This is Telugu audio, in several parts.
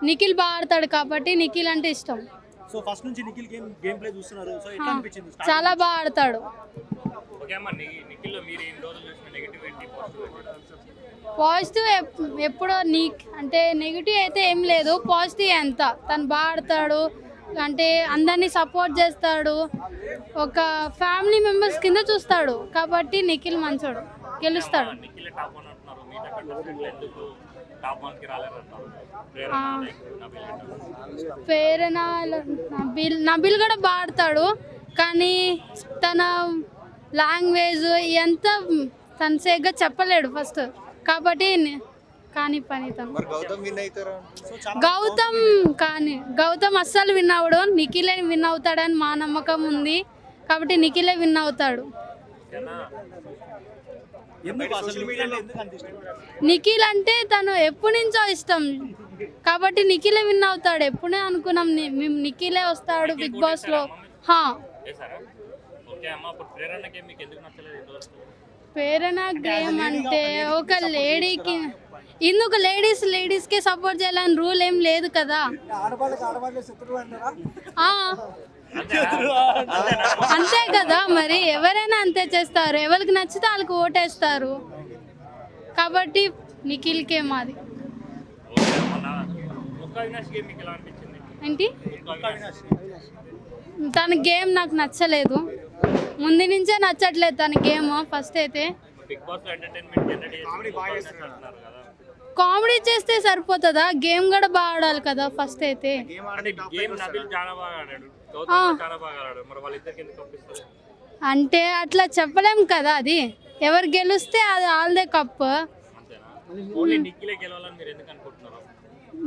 నిఖిల్ బాగా ఆడతాడు కాబట్టి నిఖిల్ అంటే ఇష్టం. సో ఫస్ట్ నుంచి నిఖిల్ గేమ్ ప్లే చూస్తున్నారు. సో ఎట్లా అనిపించింది? చాలా బాగా ఆడతాడు. ఓకే అమ్మ, నిఖిల్లో మీరు ఈ రోజు చూసిన నెగటివ్ ఏంటి, పాజిటివ్ ఎప్పుడో అంటే నెగిటివ్ అయితే ఏం లేదు, పాజిటివ్ ఎంత తను బాగా ఆడతాడు, అంటే అందరినీ సపోర్ట్ చేస్తాడు, ఒక ఫ్యామిలీ మెంబర్స్ కింద చూస్తాడు కాబట్టి నిఖిల్ మంచోడు, గెలుస్తాడు. నిఖిల్ టాప్ 1 అంటున్నారు, మిగతా కంటెస్టెంట్లు ఎందుకు టాప్ 1 కి రాలేరు అంటారు? ప్రేరణ నబిల్ కూడా బాగా ఆడతాడు, కానీ తన లాంగ్వేజ్ ఎంత తన సేగ్గా చెప్పలేడు ఫస్ట్ కాబట్టి కానీ పని గౌతమ్ అస్సలు విన్ అవ్వడు, నిఖిలే విన్ అవుతాడని మా నమ్మకం ఉంది కాబట్టి నిఖిలే విన్ అవుతాడు. నిఖిల్ అంటే తను ఎప్పటి నుంచో ఇష్టం కాబట్టి నిఖిలే విన్ అవుతాడు. ఎప్పుడే అనుకున్నాం మేము నిఖిలే వస్తాడు బిగ్ బాస్ లో. ప్రేరణ గేమ్ అంటే ఒక లేడీకి ఇందుకు లేడీస్కే సపోర్ట్ చేయాలని రూల్ ఏం లేదు కదా. అంతే కదా, మరి ఎవరైనా అంతే చేస్తారు, ఎవరికి నచ్చితే వాళ్ళకి ఓటేస్తారు కాబట్టి నిఖిల్కే మాది. ఏంటి తన గేమ్ నాకు నచ్చలేదు, ముందు నుంచే నచ్చట్లేదు తన గేమ్. ఫస్ట్ అయితే కామెడీ చేస్తే సరిపోతుందా, గేమ్ కూడా బాగా ఆడాలి కదా. ఫస్ట్ అయితే అంటే అట్లా చెప్పలేం కదా, అది ఎవరు గెలిస్తే అది వాళ్ళదే కప్.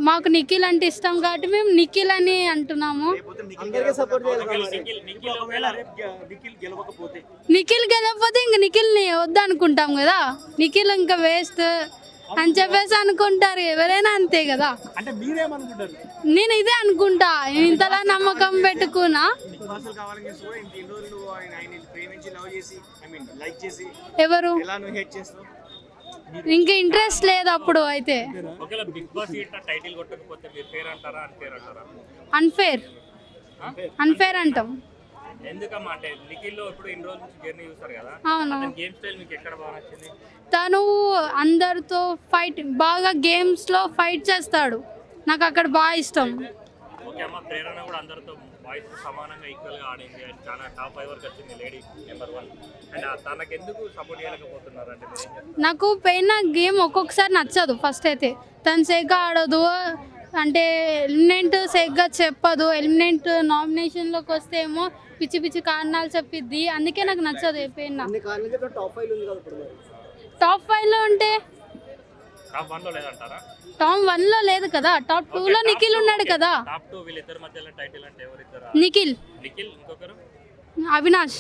మాకు నిఖిల్ అంటే ఇష్టం కాబట్టి మేము నిఖిల్ అని అంటున్నాము. నిఖిల్ గెలవకపోతే ఇంక నిఖిల్ని వద్దనుకుంటాం కదా, నిఖిల్ ఇంకా వేస్ట్ అని చెప్పేసి అనుకుంటారు ఎవరైనా, అంతే కదా. నేను ఇదే అనుకుంటా, ఇంతలా నమ్మకం పెట్టుకున్నా. ఎవరు ఇంకా ఇంట్రెస్ట్ లేదు అప్పుడు అయితే. అన్ఫేర్ అంటాం. అవును, తను అందరితో ఫైట్ బాగా గేమ్స్ లో ఫైట్ చేస్తాడు, నాకు అక్కడ బాగా ఇష్టం. నాకు పోయిన గేమ్ ఒక్కొక్కసారి నచ్చదు. ఫస్ట్ అయితే తను సేగ్గా ఆడదు, అంటే ఎలిమినెంట్ సేగ్గా చెప్పదు, ఎలిమినెంట్ నామినేషన్లోకి వస్తే ఏమో పిచ్చి పిచ్చి కారణాలు చెప్పిద్ది, అందుకే నాకు నచ్చదు. పోయిన టాప్ 5 లో ఉంటే టాప్ 1 లో లేదు కదా, టాప్ 2 లో నిఖిల్ ఉన్నాడు కదా. నిఖిల్, అవినాష్.